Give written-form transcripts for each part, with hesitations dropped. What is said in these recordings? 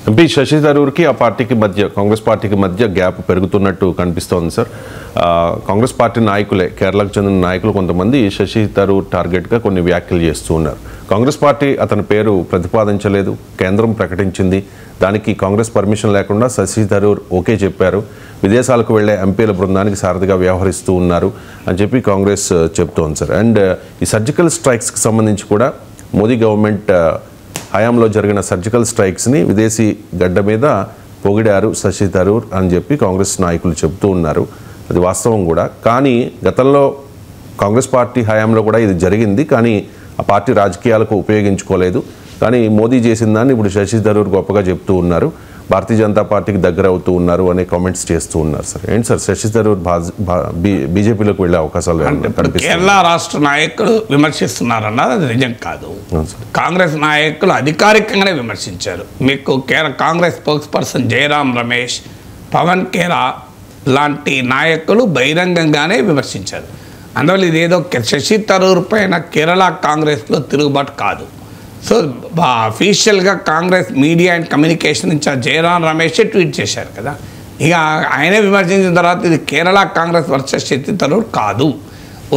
MP Shashi థరూర్కి ఆ పార్టీకి మధ్య కాంగ్రెస్ పార్టీకి మధ్య గ్యాప్ పెరుగుతున్నట్టు కనిపిస్తోంది సార్. కాంగ్రెస్ పార్టీ నాయకులే, కేరళకు చెందిన నాయకులు కొంతమంది శశి థరూర్ టార్గెట్గా కొన్ని వ్యాఖ్యలు చేస్తూ ఉన్నారు. కాంగ్రెస్ పార్టీ అతని పేరు ప్రతిపాదించలేదు, కేంద్రం ప్రకటించింది. దానికి కాంగ్రెస్ పర్మిషన్ లేకుండా శశి థరూర్ ఓకే చెప్పారు. విదేశాలకు వెళ్లే ఎంపీల బృందానికి సారథిగా వ్యవహరిస్తూ ఉన్నారు అని చెప్పి కాంగ్రెస్ చెప్తోంది సార్. అండ్ ఈ సర్జికల్ స్ట్రైక్స్కి సంబంధించి కూడా మోదీ గవర్నమెంట్ హయాంలో జరిగిన సర్జికల్ స్ట్రైక్స్ని విదేశీ గడ్డ మీద పొగిడారు శశి థరూర్ అని చెప్పి కాంగ్రెస్ నాయకులు చెబుతూ ఉన్నారు. అది వాస్తవం కూడా. కానీ గతంలో కాంగ్రెస్ పార్టీ హయాంలో కూడా ఇది జరిగింది, కానీ ఆ పార్టీ రాజకీయాలకు ఉపయోగించుకోలేదు. కానీ మోదీ చేసిన దాన్ని ఇప్పుడు శశి థరూర్ గొప్పగా చెప్తూ ఉన్నారు, భారతీయ జనతా పార్టీకి దగ్గర అవుతూ ఉన్నారు అనే కామెంట్స్ చేస్తూ ఉన్నారు సార్. ఏంటి సార్ శశి థరూర్ బీజేపీలోకి వెళ్ళే అవకాశాలు కనిపిస్తాయి? కేరళ రాష్ట్ర నాయకులు విమర్శిస్తున్నారన్నది అది నిజం కాదు. కాంగ్రెస్ నాయకులు అధికారికంగానే విమర్శించారు. మీకు కాంగ్రెస్ స్పోక్స్ పర్సన్ జయరాం రమేష్, పవన్ ఖేరా లాంటి నాయకులు బహిరంగంగానే విమర్శించారు. అందువల్ల ఇదేదో శశి థరూర్ పైన కేరళ కాంగ్రెస్లో తిరుగుబాటు కాదు. సో అఫీషియల్గా Congress media and communication incharge Jairam Ramesh tweet చేశారు కదా. ఇక ఆయనే విమర్శించిన తర్వాత ఇది కేరళ కాంగ్రెస్ వర్సెస్ శశి థరూర్ కాదు.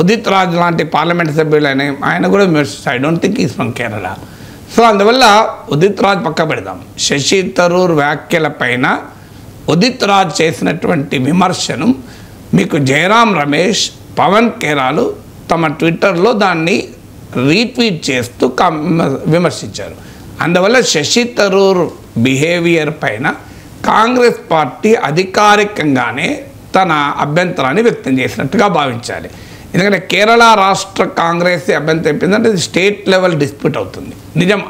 ఉదిత్ రాజ్ లాంటి పార్లమెంట్ సభ్యులు ఆయన కూడా విమర్శిస్తారు. I don't think is from Kerala. So అందువల్ల ఉదిత్ రాజ్ పక్క పెడదాం. శశి థరూర్ వ్యాఖ్యల పైన ఉదిత్ రాజ్ చేసినటువంటి విమర్శను మీకు జయరాం రమేష్, పవన్ ఖేరాలు తమ ట్విట్టర్లో దాన్ని రీట్వీట్ చేస్తూ విమర్శించారు. అందువల్ల శశి థరూర్ బిహేవియర్ పైన కాంగ్రెస్ పార్టీ అధికారికంగానే తన అభ్యంతరాన్ని వ్యక్తం చేసినట్టుగా భావించాలి. ఎందుకంటే కేరళ రాష్ట్ర కాంగ్రెస్ అభ్యంతరం చెప్పిందంటే ఇది స్టేట్ లెవెల్ డిస్ప్యూట్ అవుతుంది. నిజం,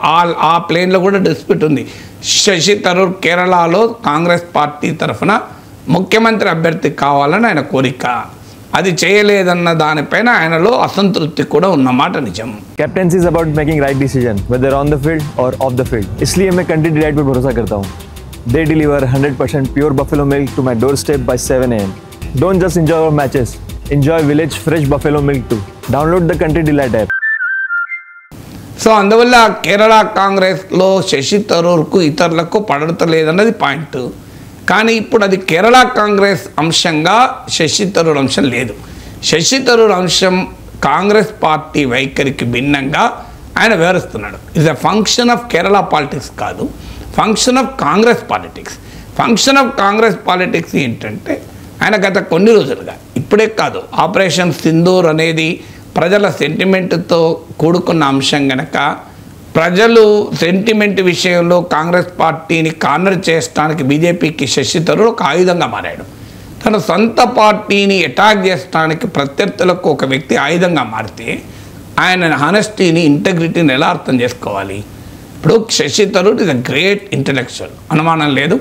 ఆ ప్లేన్లో కూడా డిస్ప్యూట్ ఉంది. శశి థరూర్ కేరళలో కాంగ్రెస్ పార్టీ తరఫున ముఖ్యమంత్రి అభ్యర్థి కావాలని ఆయన కోరిక, అది చేయలేదన్న దానిపైన ఆయనలో అసంతృప్తి కూడా ఉన్నమాట నిజం. Captaincy is about making right decision whether on the field और ऑफ द फील्ड. इसलिए मैं कंट्री डिलाइट पर भरोसा करता हूँ. They deliver 100% pure buffalo milk to my doorstep by 7 AM. Don't just enjoy our matches. Enjoy village fresh buffalo milk too. Download the Country Delight app. So అందువల్ల కేరళ కాంగ్రెస్లో శశి థరూర్కు ఇతరులకు పడతలేదన్నది point. కానీ ఇప్పుడు అది కేరళ కాంగ్రెస్ అంశంగా శశి థరూర్ అంశం లేదు. శశి థరూర్ అంశం కాంగ్రెస్ పార్టీ వైఖరికి భిన్నంగా ఆయన వివరిస్తున్నాడు. It's a function of Kerala politics కాదు, function of Congress politics. Function of Congress politics ఏంటంటే ఆయన గత కొన్ని రోజులుగా, ఇప్పుడే కాదు, ఆపరేషన్ సింధూర్ అనేది ప్రజల సెంటిమెంట్తో కూడుకున్న అంశం గనక ప్రజలు సెంటిమెంట్ విషయంలో కాంగ్రెస్ పార్టీని కార్నర్ చేయడానికి బీజేపీకి శశి థరూర్ ఒక ఆయుధంగా మారాడు. తన సొంత పార్టీని అటాక్ చేయడానికి ప్రత్యర్థులకు ఒక వ్యక్తి ఆయుధంగా మారితే ఆయన హానెస్టీని, ఇంటెగ్రిటీని ఎలా అర్థం చేసుకోవాలి? ఇప్పుడు Shashi Tharoor is a great intellectual, అనుమానం లేదు.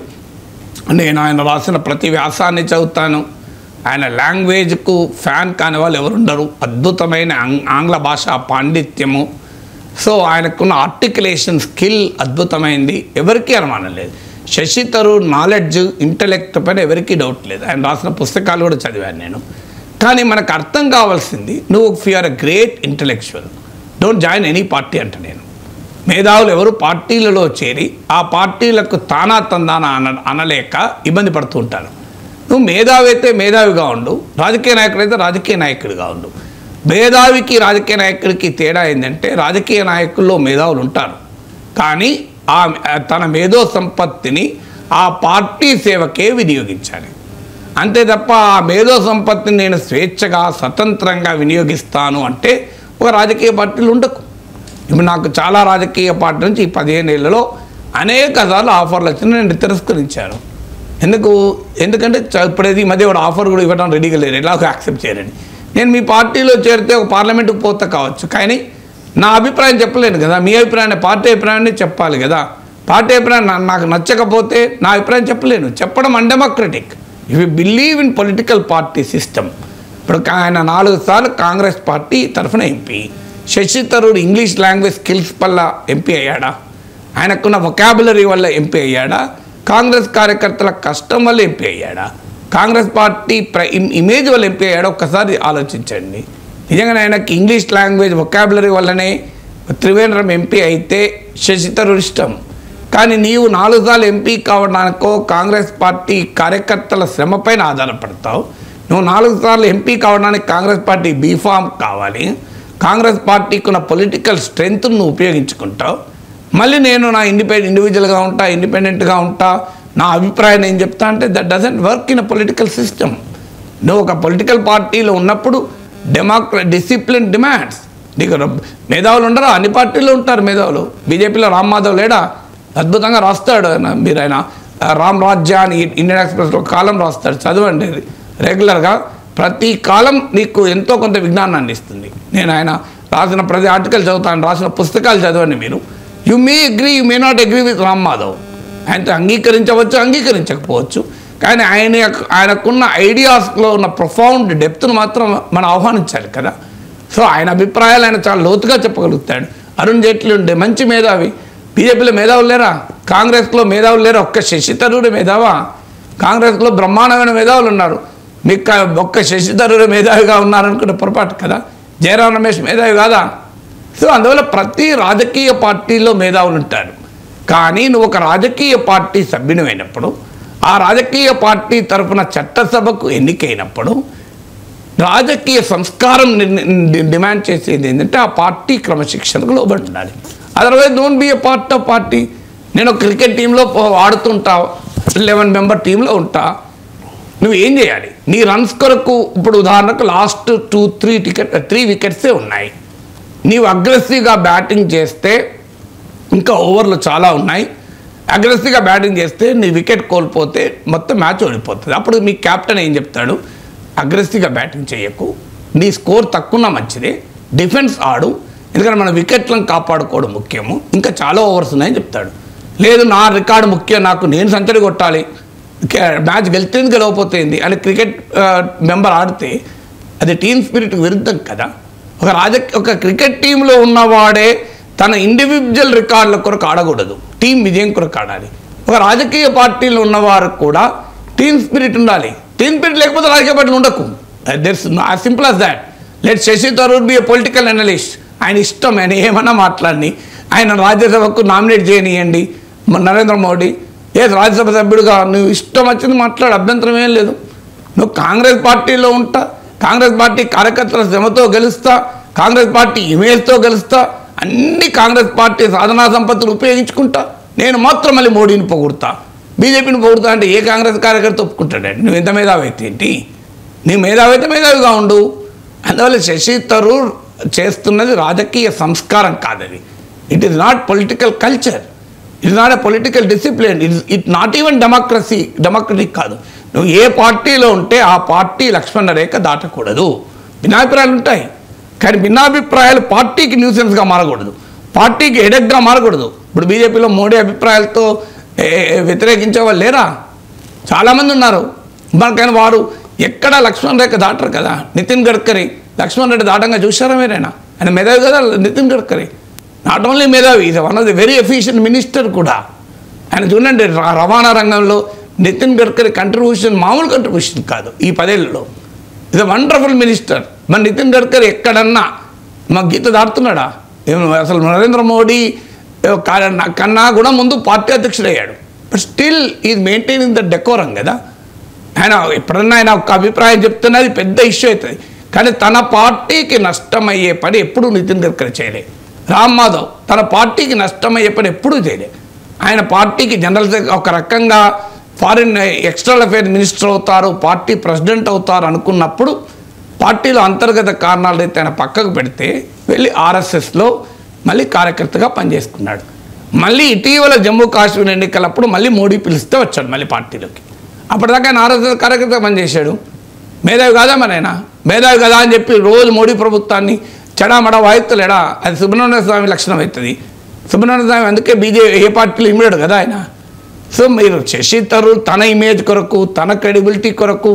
నేను ఆయన రాసిన ప్రతి వ్యాసాన్ని చదువుతాను. ఆయన లాంగ్వేజ్కు ఫ్యాన్ కాని వాళ్ళు ఎవరు ఉండరు. అద్భుతమైన ఆంగ్ల భాషా పాండిత్యము, సో ఆయనకున్న ఆర్టికులేషన్ స్కిల్ అద్భుతమైంది, ఎవరికీ అనుమానం లేదు. శశి థరూర్ నాలెడ్జ్, ఇంటలెక్ట్ పైన ఎవరికీ డౌట్ లేదు. ఆయన రాసిన పుస్తకాలు కూడా చదివాను నేను. కానీ మనకు అర్థం కావాల్సింది, నువ్వు are a great intellectual, don't join any party అంట నేను. మేధావులు ఎవరు పార్టీలలో చేరి ఆ పార్టీలకు తానా తందానా అనలేక ఇబ్బంది పడుతూ ఉంటారు. నువ్వు మేధావి అయితే మేధావిగా ఉండు, రాజకీయ నాయకుడు అయితే రాజకీయ నాయకుడిగా ఉండు. మేధావికి రాజకీయ నాయకుడికి తేడా ఏంటంటే, రాజకీయ నాయకుల్లో మేధావులు ఉంటారు, కానీ తన మేధో సంపత్తిని ఆ పార్టీ సేవకే వినియోగించాలి. అంతే తప్ప ఆ మేధో సంపత్తిని నేను స్వేచ్ఛగా స్వతంత్రంగా వినియోగిస్తాను అంటే ఒక రాజకీయ పార్టీలు ఉండకు. ఇప్పుడు నాకు చాలా రాజకీయ పార్టీ నుంచి ఈ 15 ఏళ్లలో అనేక సార్లు ఆఫర్లు వచ్చినా నేను తిరస్కరించాను. ఎందుకంటే ఇప్పుడేది ఈ మధ్య ఒక ఆఫర్ కూడా ఇవ్వడం రెడీగా లేరు, ఎలాగో యాక్సెప్ట్ చేయరని. నేను మీ పార్టీలో చేరితే ఒక పార్లమెంటుకు పోతా కావచ్చు, కానీ నా అభిప్రాయం చెప్పలేను కదా. మీ అభిప్రాయాన్ని, పార్టీ అభిప్రాయాన్ని చెప్పాలి కదా. పార్టీ అభిప్రాయం నాకు నచ్చకపోతే నా అభిప్రాయం చెప్పలేను. చెప్పడం undemocratic. If you believe in political party system. ఇప్పుడు ఆయన 4 సార్లు కాంగ్రెస్ పార్టీ తరఫున MP. Shashi Tharoor English language skills వల్ల ఎంపీ అయ్యాడా? ఆయనకున్న వొకాబులరీ వల్ల ఎంపీ అయ్యాడా? కాంగ్రెస్ కార్యకర్తల కష్టం వల్ల ఎంపీ అయ్యాడా? కాంగ్రెస్ పార్టీ ఇమేజ్ వల్ల ఎంపీ అయ్యాడా? ఒక్కసారి ఆలోచించండి. నిజంగా ఆయనకి ఇంగ్లీష్ లాంగ్వేజ్ వొకాబులరీ వల్లనే త్రివేంద్రం ఎంపీ అయితే శశి థరూర్ ఇష్టం, కానీ నీవు 4 సార్లు ఎంపీ కావడానికో కాంగ్రెస్ పార్టీ కార్యకర్తల శ్రమపైన ఆధారపడతావు. నువ్వు 4 సార్లు ఎంపీ కావడానికి కాంగ్రెస్ పార్టీ బీఫామ్ కావాలి, కాంగ్రెస్ పార్టీకి ఉన్న పొలిటికల్ స్ట్రెంగ్త్ను నువ్వు ఉపయోగించుకుంటావు. మళ్ళీ నేను నా ఇండివిజువల్గా ఉంటా, ఇండిపెండెంట్గా ఉంటా, నా అభిప్రాయం నేను చెప్తా అంటే that doesn't work in a political system. నువ్వు ఒక పొలిటికల్ పార్టీలో ఉన్నప్పుడు డిసిప్లిన్ డిమాండ్స్. నీకు మేధావులు ఉండరా? అన్ని పార్టీల్లో ఉంటారు మేధావులు. బీజేపీలో రామ్ మాధవ్ లేడా? అద్భుతంగా రాస్తాడు ఆయన రామ్ రాజ్య అని ఇండియన్ ఎక్స్ప్రెస్లో కాలం రాస్తాడు, చదవండి రెగ్యులర్గా. ప్రతి కాలం నీకు ఎంతో కొంత విజ్ఞానాన్ని ఇస్తుంది. నేను ఆయన రాసిన ప్రతి ఆర్టికల్ చదువుతాను, రాసిన పుస్తకాలు చదవండి మీరు. You may agree, you may not agree with Ram Madhav. ఆయనతో అంగీకరించవచ్చు, అంగీకరించకపోవచ్చు, కానీ ఆయనకున్న ఐడియాస్లో ఉన్న ప్రొఫౌండ్ డెప్త్ను మాత్రం మనం ఆహ్వానించాలి కదా. సో ఆయన అభిప్రాయాలు ఆయన చాలా లోతుగా చెప్పగలుగుతాడు. అరుణ్ జైట్లీ ఉండే మంచి మేధావి. బీజేపీలో మేధావులు లేరా? కాంగ్రెస్లో మేధావులు లేరా? ఒక్క శశి థరూర్ మేధావా? కాంగ్రెస్లో బ్రహ్మాండమైన మేధావులు ఉన్నారు. మీకు ఒక్క శశి థరూర్ మేధావిగా ఉన్నారనుకునే పొరపాటు కదా. జయరాం రమేష్ మేధావి కాదా? సో అందువల్ల ప్రతి రాజకీయ పార్టీలో మేధావులు ఉంటారు. కానీ నువ్వు ఒక రాజకీయ పార్టీ సభ్యునివైనప్పుడు, ఆ రాజకీయ పార్టీ తరఫున చట్టసభకు ఎన్నికైనప్పుడు రాజకీయ సంస్కారం డిమాండ్ చేసేది ఏంటంటే ఆ పార్టీ క్రమశిక్షణకు లోబడి ఉండాలి. Otherwise don't be a part of party. నేను క్రికెట్ టీంలో ఆడుతుంటా, 11 మెంబర్ టీంలో ఉంటా. నువ్వు ఏం చేయాలి? నీ రన్స్ కొరకు ఇప్పుడు ఉదాహరణకు లాస్ట్ 3 వికెట్సే ఉన్నాయి. నీవు అగ్రెసివ్గా బ్యాటింగ్ చేస్తే, ఇంకా ఓవర్లు చాలా ఉన్నాయి, అగ్రెసివ్గా బ్యాటింగ్ చేస్తే నీ వికెట్ కోల్పోతే మొత్తం మ్యాచ్ ఓడిపోతుంది. అప్పుడు మీ కెప్టెన్ ఏం చెప్తాడు? అగ్రెసివ్గా బ్యాటింగ్ చేయకు, నీ స్కోర్ తక్కువ మంచిదే, డిఫెన్స్ ఆడు, ఎందుకంటే మన వికెట్లను కాపాడుకోవడం ముఖ్యము, ఇంకా చాలా ఓవర్స్ ఉన్నాయని చెప్తాడు. లేదు నా రికార్డు ముఖ్యం, నేను సెంచరీ కొట్టాలి, మ్యాచ్ గెలిచింది గెలవపోతుంది అని క్రికెట్ మెంబర్ ఆడితే అది టీమ్ స్పిరిట్ విరుద్ధం కదా. ఒక క్రికెట్ టీంలో ఉన్నవాడే తన ఇండివిజువల్ రికార్డుల కొరకు ఆడకూడదు, టీం విజయం కొరకు ఆడాలి. ఒక రాజకీయ పార్టీలో ఉన్నవారు కూడా టీమ్ స్పిరిట్ ఉండాలి. టీమ్ స్పిరిట్ లేకపోతే రాజకీయ పార్టీలు ఉండకు. That's as simple as that. Let Shashi Tharoor be a political analyst. ఆయన ఇష్టం, ఆయన ఏమన్నా మాట్లాడి ఆయన రాజ్యసభకు నామినేట్ చేయనియండి. నరేంద్ర మోడీ రాజ్యసభ సభ్యుడిగా నువ్వు ఇష్టం వచ్చింది మాట్లాడు, అభ్యంతరం ఏం లేదు. నువ్వు కాంగ్రెస్ పార్టీలో ఉంటా, కాంగ్రెస్ పార్టీ కార్యకర్తల శ్రమతో గెలుస్తా, కాంగ్రెస్ పార్టీ ఇమేజ్తో గెలుస్తా, అన్ని కాంగ్రెస్ పార్టీ సాధనా సంపత్తులు ఉపయోగించుకుంటా. నేను మాత్రం మళ్ళీ మోడీని పొగుడుతా, బీజేపీని పొగుడుతా అంటే ఏ కాంగ్రెస్ కార్యకర్త ఒప్పుకుంటాడండి? నువ్వు ఎంత మేధావి అయితే ఏంటి? నీ మేధావి అయితే మేధావిగా ఉండు. అందువల్ల శశి థరూర్ చేస్తున్నది రాజకీయ సంస్కారం కాదది. It is not political culture, it is not a political discipline, it not even democratic కాదు. నువ్వు ఏ పార్టీలో ఉంటే ఆ పార్టీ లక్ష్మణ రేఖ దాటకూడదు. భిన్నాభిప్రాయాలు ఉంటాయి, కానీ భిన్నాభిప్రాయాలు పార్టీకి న్యూసెన్స్గా మారకూడదు, పార్టీకి హెడెక్గా మారకూడదు. ఇప్పుడు బీజేపీలో మోడీ అభిప్రాయాలతో వ్యతిరేకించే వాళ్ళు లేరా? చాలామంది ఉన్నారు. కానీ వారు ఎక్కడ లక్ష్మణ రేఖ దాటరు కదా. నితిన్ గడ్కరీ లక్ష్మణ్ రెడ్డి దాటంగా చూశారా మీరైనా? ఆయన మేధావి కదా నితిన్ గడ్కరీ. నాట్ ఓన్లీ మేధావి, is one of the very efficient minister కూడా. ఆయన చూడండి రవాణా రంగంలో నితిన్ గడ్కరీ కంట్రిబ్యూషన్ మామూలు కంట్రిబ్యూషన్ కాదు ఈ 10 ఏళ్లలో. ఇది వండర్ఫుల్ మినిస్టర్. మరి నితిన్ గడ్కరీ ఎక్కడన్నా మా గీత దాటుతున్నాడా? అసలు నరేంద్ర మోడీ కన్నా కూడా ముందు పార్టీ అధ్యక్షుడయ్యాడు. But still is maintaining the decorum కదా. ఆయన ఎప్పుడన్నా ఆయన ఒక అభిప్రాయం చెప్తున్నది పెద్ద ఇష్యూ అవుతుంది, కానీ తన పార్టీకి నష్టమయ్యే పని ఎప్పుడూ నితిన్ గడ్కరీ చేయలే. రామ్ మాధవ్ తన పార్టీకి నష్టమయ్యే పని ఎప్పుడూ చేయలే. ఆయన పార్టీకి జనరల్ ఒక రకంగా ఫారిన్ ఎక్స్టర్నల్ అఫేర్స్ మినిస్టర్ అవుతారు, పార్టీ ప్రెసిడెంట్ అవుతారు అనుకున్నప్పుడు పార్టీలో అంతర్గత కారణాలు అయితే ఆయన పక్కకు పెడితే వెళ్ళి ఆర్ఎస్ఎస్లో మళ్ళీ కార్యకర్తగా పనిచేసుకున్నాడు. మళ్ళీ ఇటీవల జమ్మూ కాశ్మీర్ ఎన్నికలప్పుడు మళ్ళీ మోడీ పిలిస్తే వచ్చాడు మళ్ళీ పార్టీలోకి. అప్పటిదాకా ఆయన ఆర్ఎస్ఎస్ కార్యకర్తగా పనిచేశాడు. మేధావి కాదా మరి ఆయన? మేధావి కదా అని చెప్పి రోజు మోడీ ప్రభుత్వాన్ని చెడామడా వాయిత్తలేడా? అది సుబ్రహ్మణ్య స్వామి లక్షణం అవుతుంది. సుబ్రహ్మణ్య స్వామి అందుకే ఏ పార్టీలో ఇమ్మడాడు కదా ఆయన. సో మీరు శశి థరూర్ తన ఇమేజ్ కొరకు, తన క్రెడిబిలిటీ కొరకు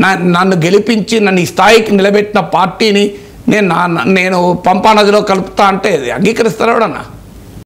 నన్ను గెలిపించి నన్ను ఈ స్థాయికి నిలబెట్టిన పార్టీని నేను పంపా నదిలో కలుపుతా అంటే అంగీకరిస్తారా?